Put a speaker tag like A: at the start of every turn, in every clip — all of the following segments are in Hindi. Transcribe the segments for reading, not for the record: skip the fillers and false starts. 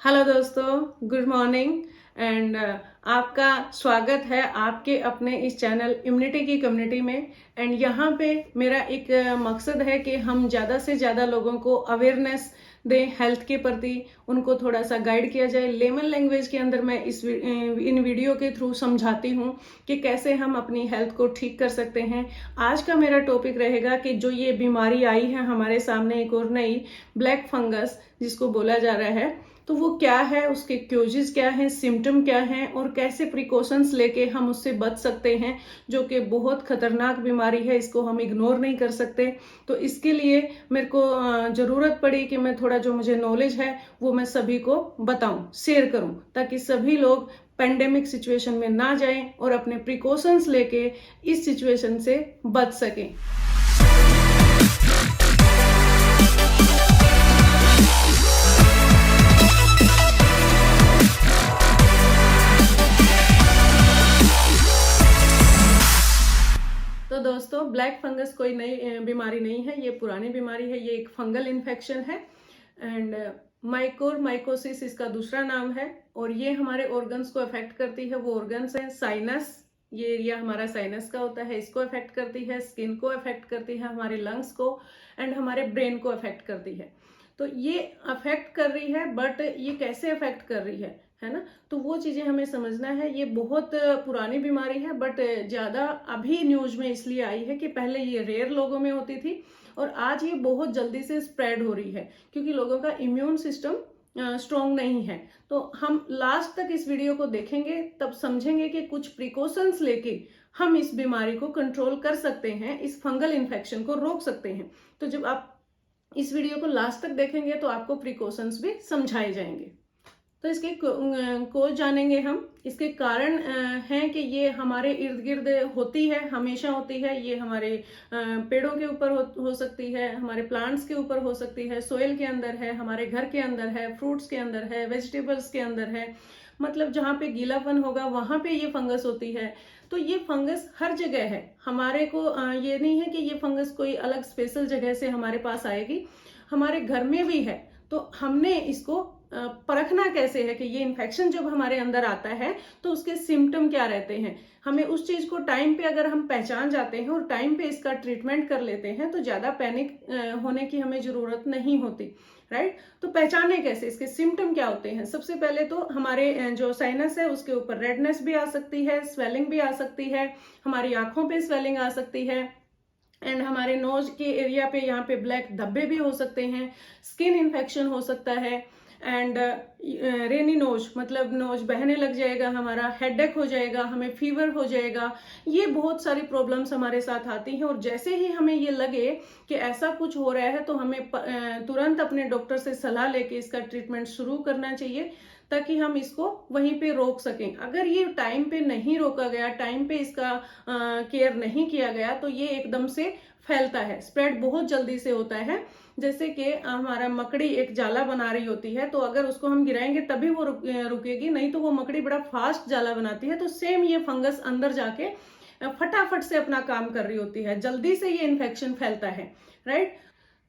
A: हेलो दोस्तों, गुड मॉर्निंग एंड आपका स्वागत है आपके अपने इस चैनल इम्यूनिटी की कम्युनिटी में। एंड यहाँ पे मेरा एक मकसद है कि हम ज़्यादा से ज़्यादा लोगों को अवेयरनेस दें हेल्थ के प्रति, उनको थोड़ा सा गाइड किया जाए। लेमन लैंग्वेज के अंदर मैं इन वीडियो के थ्रू समझाती हूँ कि कैसे हम अपनी हेल्थ को ठीक कर सकते हैं। आज का मेरा टॉपिक रहेगा कि जो ये बीमारी आई है हमारे सामने, एक और नई ब्लैक फंगस जिसको बोला जा रहा है, तो वो क्या है, उसके क्योजेस क्या हैं, सिम्टम क्या हैं और कैसे प्रिकॉशंस लेके हम उससे बच सकते हैं, जो कि बहुत खतरनाक बीमारी है, इसको हम इग्नोर नहीं कर सकते। तो इसके लिए मेरे को ज़रूरत पड़ी कि मैं थोड़ा जो मुझे नॉलेज है वो मैं सभी को बताऊं, शेयर करूं, ताकि सभी लोग पेंडेमिक सिचुएशन में ना जाएं और अपने प्रिकॉशंस लेके इस सिचुएशन से बच सकें। तो दोस्तों, ब्लैक फंगस कोई नई बीमारी नहीं है, ये पुरानी बीमारी है। ये एक फंगल इन्फेक्शन है एंड माइकोसिस इसका दूसरा नाम है। और ये हमारे ऑर्गन्स को अफेक्ट करती है। वो ऑर्गन्स है साइनस, ये एरिया हमारा साइनस का होता है, इसको अफेक्ट करती है, स्किन को अफेक्ट करती है, हमारे लंग्स को एंड हमारे ब्रेन को अफेक्ट करती है। तो ये अफेक्ट कर रही है, बट ये कैसे अफेक्ट कर रही है ना, तो वो चीजें हमें समझना है। ये बहुत पुरानी बीमारी है, बट ज्यादा अभी न्यूज में इसलिए आई है कि पहले ये रेयर लोगों में होती थी और आज ये बहुत जल्दी से स्प्रेड हो रही है, क्योंकि लोगों का इम्यून सिस्टम स्ट्रॉन्ग नहीं है। तो हम लास्ट तक इस वीडियो को देखेंगे, तब समझेंगे कि कुछ प्रिकॉशंस लेके हम इस बीमारी को कंट्रोल कर सकते हैं, इस फंगल इन्फेक्शन को रोक सकते हैं। तो जब आप इस वीडियो को लास्ट तक देखेंगे तो आपको प्रिकॉशंस भी समझाए जाएंगे। तो इसके कोज जानेंगे हम। इसके कारण हैं कि ये हमारे इर्द गिर्द होती है, हमेशा होती है। ये हमारे पेड़ों के ऊपर हो सकती है, हमारे प्लांट्स के ऊपर हो सकती है, सोइल के अंदर है, हमारे घर के अंदर है, फ्रूट्स के अंदर है, वेजिटेबल्स के अंदर है। मतलब जहाँ पे गीलापन होगा वहां पे ये फंगस होती है। तो ये फंगस हर जगह है। हमारे को ये नहीं है कि ये फंगस कोई अलग स्पेशल जगह से हमारे पास आएगी, हमारे घर में भी है। तो हमने इसको परखना कैसे है कि ये इन्फेक्शन जब हमारे अंदर आता है तो उसके सिम्टम क्या रहते हैं। हमें उस चीज को टाइम पे अगर हम पहचान जाते हैं और टाइम पे इसका ट्रीटमेंट कर लेते हैं तो ज्यादा पैनिक होने की हमें जरूरत नहीं होती, राइट। तो पहचाने कैसे, इसके सिम्टम क्या होते हैं। सबसे पहले तो हमारे जो साइनस है उसके ऊपर रेडनेस भी आ सकती है, स्वेलिंग भी आ सकती है, हमारी आंखों पे स्वेलिंग आ सकती है एंड हमारे नोज के एरिया पे यहाँ पे ब्लैक धब्बे भी हो सकते हैं, स्किन इन्फेक्शन हो सकता है एंड रेनी नोज, मतलब नोज बहने लग जाएगा, हमारा हेडेक हो जाएगा, हमें फीवर हो जाएगा। ये बहुत सारी प्रॉब्लम्स हमारे साथ आती हैं और जैसे ही हमें ये लगे कि ऐसा कुछ हो रहा है तो हमें तुरंत अपने डॉक्टर से सलाह लेके इसका ट्रीटमेंट शुरू करना चाहिए, ताकि हम इसको वहीं पे रोक सकें। अगर ये टाइम पे नहीं रोका गया, टाइम पे इसका केयर नहीं किया गया, तो ये एकदम से फैलता है, स्प्रेड बहुत जल्दी से होता है। जैसे कि हमारा मकड़ी एक जाला बना रही होती है, तो अगर उसको हम गिराएंगे तभी वो रुकेगी, नहीं तो वो मकड़ी बड़ा फास्ट जाला बनाती है। तो सेम ये फंगस अंदर जाके फटाफट से अपना काम कर रही होती है, जल्दी से ये इन्फेक्शन फैलता है, राइट।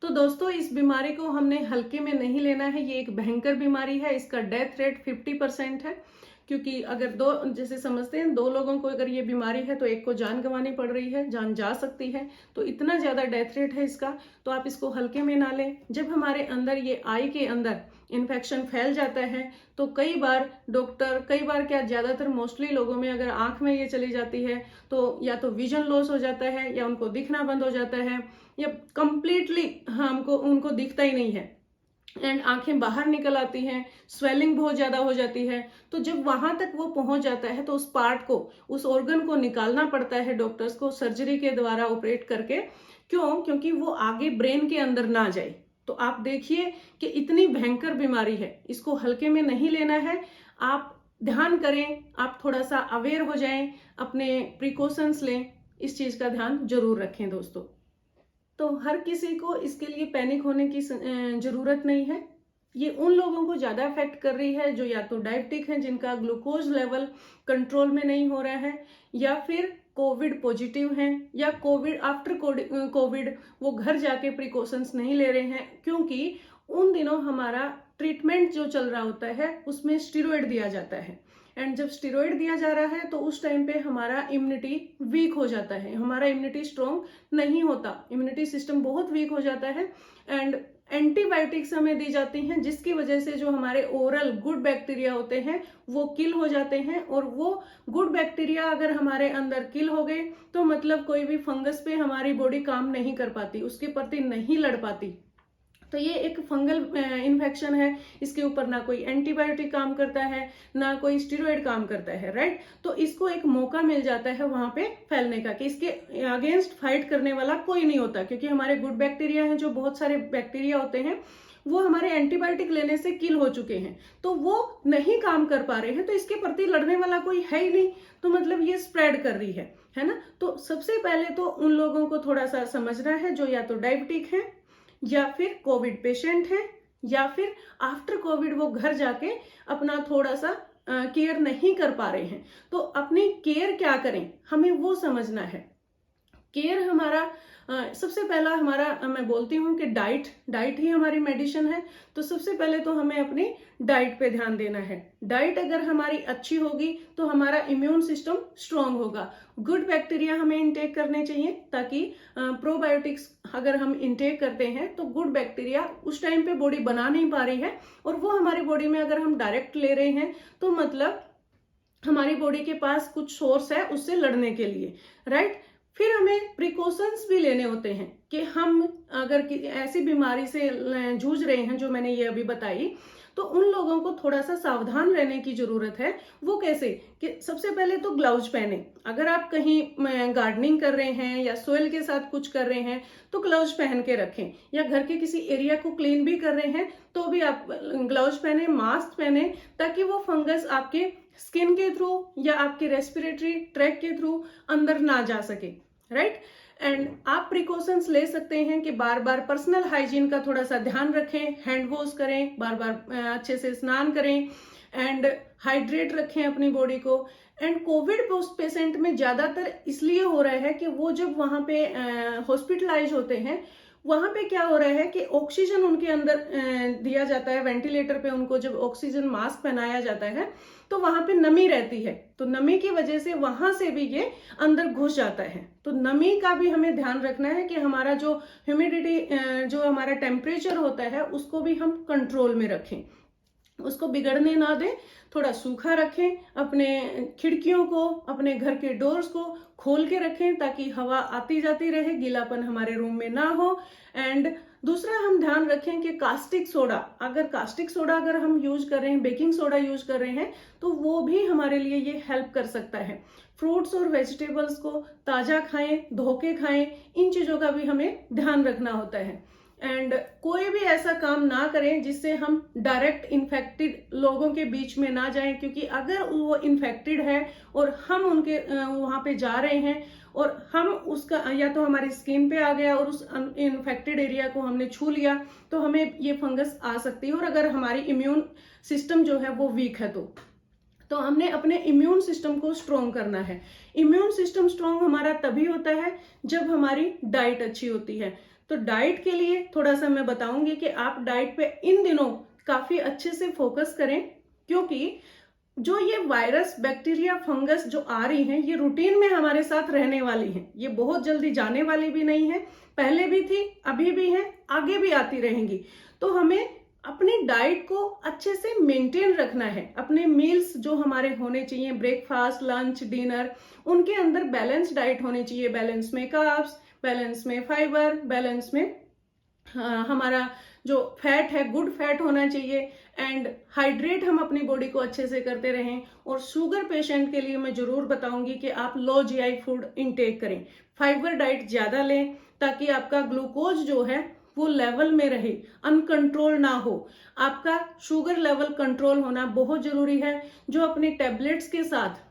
A: तो दोस्तों, इस बीमारी को हमने हल्के में नहीं लेना है। ये एक भयंकर बीमारी है, इसका डेथ रेट 50% है। क्योंकि अगर दो, जैसे समझते हैं, दो लोगों को अगर ये बीमारी है तो एक को जान गंवानी पड़ रही है, जान जा सकती है। तो इतना ज्यादा डेथ रेट है इसका, तो आप इसको हल्के में ना लें। जब हमारे अंदर ये आई के अंदर इन्फेक्शन फैल जाता है तो कई बार डॉक्टर, कई बार क्या, ज्यादातर मोस्टली लोगों में अगर आंख में ये चली जाती है तो या तो विजन लॉस हो जाता है, या उनको दिखना बंद हो जाता है, या कंप्लीटली हमको उनको दिखता ही नहीं है एंड आंखें बाहर निकल आती हैं, स्वेलिंग बहुत ज्यादा हो जाती है। तो जब वहां तक वो पहुंच जाता है तो उस पार्ट को, उस ऑर्गन को निकालना पड़ता है डॉक्टर्स को सर्जरी के द्वारा ऑपरेट करके। क्यों? क्योंकि वो आगे ब्रेन के अंदर ना जाए। तो आप देखिए कि इतनी भयंकर बीमारी है, इसको हल्के में नहीं लेना है। आप ध्यान करें, आप थोड़ा सा अवेयर हो जाएं, अपने प्रिकॉशंस लें, इस चीज का ध्यान जरूर रखें दोस्तों। तो हर किसी को इसके लिए पैनिक होने की जरूरत नहीं है। ये उन लोगों को ज्यादा अफेक्ट कर रही है जो या तो डायबिटिक हैं, जिनका ग्लूकोज लेवल कंट्रोल में नहीं हो रहा है, या फिर कोविड पॉजिटिव हैं, या कोविड आफ्टर कोविड वो घर जाके प्रिकॉशंस नहीं ले रहे हैं। क्योंकि उन दिनों हमारा ट्रीटमेंट जो चल रहा होता है उसमें स्टेरॉइड दिया जाता है, एंड जब स्टेरॉइड दिया जा रहा है तो उस टाइम पे हमारा इम्यूनिटी वीक हो जाता है, हमारा इम्यूनिटी स्ट्रॉन्ग नहीं होता, इम्यूनिटी सिस्टम बहुत वीक हो जाता है, एंड एंटीबायोटिक्स हमें दी जाती हैं जिसकी वजह से जो हमारे ओरल गुड बैक्टीरिया होते हैं वो किल हो जाते हैं, और वो गुड बैक्टीरिया अगर हमारे अंदर किल हो गए तो मतलब कोई भी फंगस पे हमारी बॉडी काम नहीं कर पाती, उसके प्रति नहीं लड़ पाती। तो ये एक फंगल इन्फेक्शन है, इसके ऊपर ना कोई एंटीबायोटिक काम करता है ना कोई स्टेरॉइड काम करता है, राइट। तो इसको एक मौका मिल जाता है वहां पे फैलने का कि इसके अगेंस्ट फाइट करने वाला कोई नहीं होता, क्योंकि हमारे गुड बैक्टीरिया हैं, जो बहुत सारे बैक्टीरिया होते हैं वो हमारे एंटीबायोटिक लेने से किल हो चुके हैं, तो वो नहीं काम कर पा रहे हैं, तो इसके प्रति लड़ने वाला कोई है ही नहीं, तो मतलब ये स्प्रेड कर रही है ना। तो सबसे पहले तो उन लोगों को थोड़ा सा समझना है जो या तो डायबिटिक है, या फिर कोविड पेशेंट है, या फिर आफ्टर कोविड वो घर जाके अपना थोड़ा सा केयर नहीं कर पा रहे हैं, तो अपनी केयर क्या करें हमें वो समझना है। केयर हमारा सबसे पहला हमारा मैं बोलती हूँ कि डाइट ही हमारी मेडिसिन है, तो सबसे पहले तो हमें अपनी डाइट पे ध्यान देना है। डाइट अगर हमारी अच्छी होगी तो हमारा इम्यून सिस्टम स्ट्रांग होगा, गुड बैक्टीरिया हमें इंटेक करने चाहिए, ताकि प्रोबायोटिक्स अगर हम इंटेक करते हैं तो गुड बैक्टीरिया उस टाइम पे बॉडी बना नहीं पा रही है, और वो हमारी बॉडी में अगर हम डायरेक्ट ले रहे हैं तो मतलब हमारी बॉडी के पास कुछ सोर्स है उससे लड़ने के लिए, राइट। फिर हमें प्रिकॉशंस भी लेने होते हैं कि हम अगर ऐसी बीमारी से जूझ रहे हैं जो मैंने ये अभी बताई, तो उन लोगों को थोड़ा सा सावधान रहने की जरूरत है। वो कैसे कि सबसे पहले तो ग्लव्स पहने, अगर आप कहीं गार्डनिंग कर रहे हैं या सोइल के साथ कुछ कर रहे हैं तो ग्लव्स पहन के रखें, या घर के किसी एरिया को क्लीन भी कर रहे हैं तो भी आप ग्लव्स पहने, मास्क पहने, ताकि वो फंगस आपके स्किन के थ्रू या आपके रेस्पिरेटरी ट्रैक के थ्रू अंदर ना जा सके, राइट। एंड आप प्रिकॉशंस ले सकते हैं कि बार बार पर्सनल हाइजीन का थोड़ा सा ध्यान रखें, हैंड वॉश करें, बार बार अच्छे से स्नान करें, एंड हाइड्रेट रखें अपनी बॉडी को। एंड कोविड पेशेंट में ज्यादातर इसलिए हो रहा है कि वो जब वहां पे हॉस्पिटलाइज होते हैं, वहां पे क्या हो रहा है कि ऑक्सीजन उनके अंदर दिया जाता है, वेंटिलेटर पे उनको जब ऑक्सीजन मास्क पहनाया जाता है तो वहां पे नमी रहती है, तो नमी की वजह से वहां से भी ये अंदर घुस जाता है। तो नमी का भी हमें ध्यान रखना है कि हमारा जो ह्यूमिडिटी जो हमारा टेम्परेचर होता है उसको भी हम कंट्रोल में रखें, उसको बिगड़ने ना दें, थोड़ा सूखा रखें, अपने खिड़कियों को, अपने घर के डोर्स को खोल के रखें ताकि हवा आती जाती रहे, गीलापन हमारे रूम में ना हो। एंड दूसरा हम ध्यान रखें कि कास्टिक सोडा अगर हम यूज कर रहे हैं, बेकिंग सोडा यूज कर रहे हैं, तो वो भी हमारे लिए ये हेल्प कर सकता है। फ्रूट्स और वेजिटेबल्स को ताजा खाएं, धो के खाएं, इन चीजों का भी हमें ध्यान रखना होता है। एंड कोई भी ऐसा काम ना करें जिससे हम डायरेक्ट इन्फेक्टेड लोगों के बीच में ना जाएं, क्योंकि अगर वो इन्फेक्टेड है और हम उनके वहां पे जा रहे हैं और हम उसका या तो हमारी स्किन पे आ गया और उस इन्फेक्टेड एरिया को हमने छू लिया तो हमें ये फंगस आ सकती है, और अगर हमारी इम्यून सिस्टम जो है वो वीक है तो हमने अपने इम्यून सिस्टम को स्ट्रॉन्ग करना है। इम्यून सिस्टम स्ट्रॉन्ग हमारा तभी होता है जब हमारी डाइट अच्छी होती है। तो डाइट के लिए थोड़ा सा मैं बताऊंगी कि आप डाइट पे इन दिनों काफी अच्छे से फोकस करें, क्योंकि जो ये वायरस, बैक्टीरिया, फंगस जो आ रही हैं ये रूटीन में हमारे साथ रहने वाली हैं, ये बहुत जल्दी जाने वाली भी नहीं है, पहले भी थी, अभी भी है, आगे भी आती रहेंगी। तो हमें अपनी डाइट को अच्छे से मेंटेन रखना है। अपने मील्स जो हमारे होने चाहिए, ब्रेकफास्ट, लंच, डिनर, उनके अंदर बैलेंस डाइट होनी चाहिए, बैलेंस में कार्ब्स, बैलेंस में फाइबर, बैलेंस में हमारा जो फैट है गुड फैट होना चाहिए, एंड हाइड्रेट हम अपनी बॉडी को अच्छे से करते रहें। और शुगर पेशेंट के लिए मैं जरूर बताऊंगी कि आप लो जीआई फूड इंटेक करें, फाइबर डाइट ज्यादा लें ताकि आपका ग्लूकोज जो है वो लेवल में रहे, अनकंट्रोल ना हो। आपका शुगर लेवल कंट्रोल होना बहुत जरूरी है। जो अपने टेबलेट्स के साथ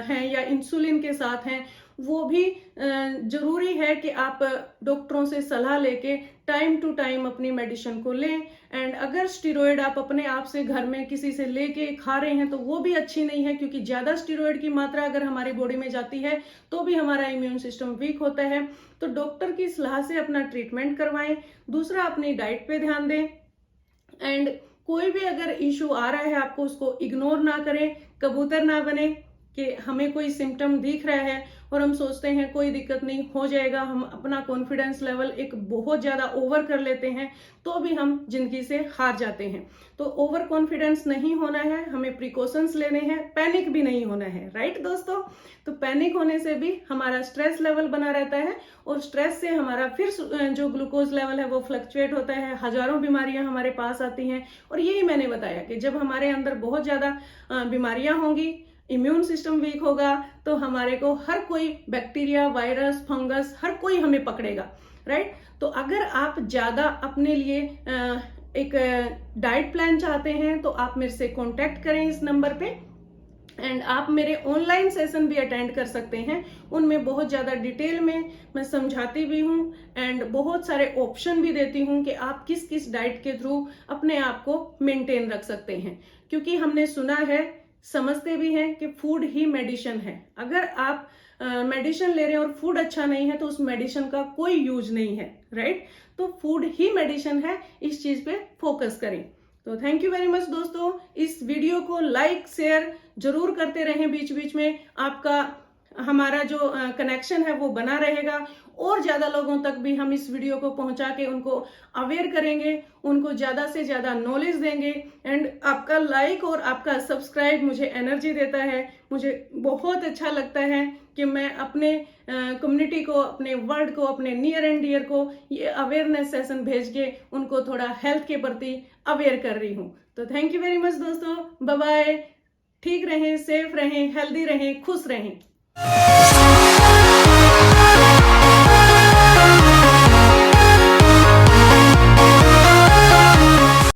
A: हैं या इंसुलिन के साथ हैं वो भी जरूरी है कि आप डॉक्टरों से सलाह लेके टाइम टू टाइम अपनी मेडिसिन को लें। एंड अगर स्टेरॉइड आप अपने आप से घर में किसी से लेके खा रहे हैं तो वो भी अच्छी नहीं है, क्योंकि ज्यादा स्टेरॉइड की मात्रा अगर हमारी बॉडी में जाती है तो भी हमारा इम्यून सिस्टम वीक होता है। तो डॉक्टर की सलाह से अपना ट्रीटमेंट करवाएं। दूसरा, अपनी डाइट पे ध्यान दें। एंड कोई भी अगर इशू आ रहा है आपको, उसको इग्नोर ना करें, कबूतर ना बने कि हमें कोई सिम्टम दिख रहा है और हम सोचते हैं कोई दिक्कत नहीं, हो जाएगा। हम अपना कॉन्फिडेंस लेवल एक बहुत ज़्यादा ओवर कर लेते हैं, तो भी हम जिंदगी से हार जाते हैं। तो ओवर कॉन्फिडेंस नहीं होना है, हमें प्रिकॉशंस लेने हैं, पैनिक भी नहीं होना है, राइट दोस्तों। तो पैनिक होने से भी हमारा स्ट्रेस लेवल बना रहता है और स्ट्रेस से हमारा फिर जो ग्लूकोज लेवल है वो फ्लक्चुएट होता है, हजारों बीमारियां हमारे पास आती हैं। और यही मैंने बताया कि जब हमारे अंदर बहुत ज़्यादा बीमारियां होंगी, इम्यून सिस्टम वीक होगा, तो हमारे को हर कोई बैक्टीरिया, वायरस, फंगस हर कोई हमें पकड़ेगा, राइट। तो अगर आप ज़्यादा अपने लिए एक डाइट प्लान चाहते हैं तो आप मेरे से कांटेक्ट करें इस नंबर पे, एंड आप मेरे ऑनलाइन सेशन भी अटेंड कर सकते हैं। उनमें बहुत ज़्यादा डिटेल में मैं समझाती भी हूँ एंड बहुत सारे ऑप्शन भी देती हूँ कि आप किस किस डाइट के थ्रू अपने आप को मेंटेन रख सकते हैं। क्योंकि हमने सुना है, समझते भी हैं कि फूड ही मेडिसिन है। अगर आप मेडिसिन ले रहे हैं और फूड अच्छा नहीं है तो उस मेडिसिन का कोई यूज नहीं है, राइट। तो फूड ही मेडिसिन है, इस चीज पे फोकस करें। तो थैंक यू वेरी मच दोस्तों। इस वीडियो को लाइक शेयर जरूर करते रहें, बीच बीच में आपका हमारा जो कनेक्शन है वो बना रहेगा और ज्यादा लोगों तक भी हम इस वीडियो को पहुंचा के उनको अवेयर करेंगे, उनको ज्यादा से ज्यादा नॉलेज देंगे। एंड आपका लाइक और आपका सब्सक्राइब मुझे एनर्जी देता है, मुझे बहुत अच्छा लगता है कि मैं अपने कम्युनिटी को, अपने वर्ल्ड को, अपने नियर एंड डियर को ये अवेयरनेस सेशन भेज के उनको थोड़ा हेल्थ के प्रति अवेयर कर रही हूँ। तो थैंक यू वेरी मच दोस्तों, बाय बाय। ठीक रहें, सेफ रहें, हेल्दी रहें, खुश रहें।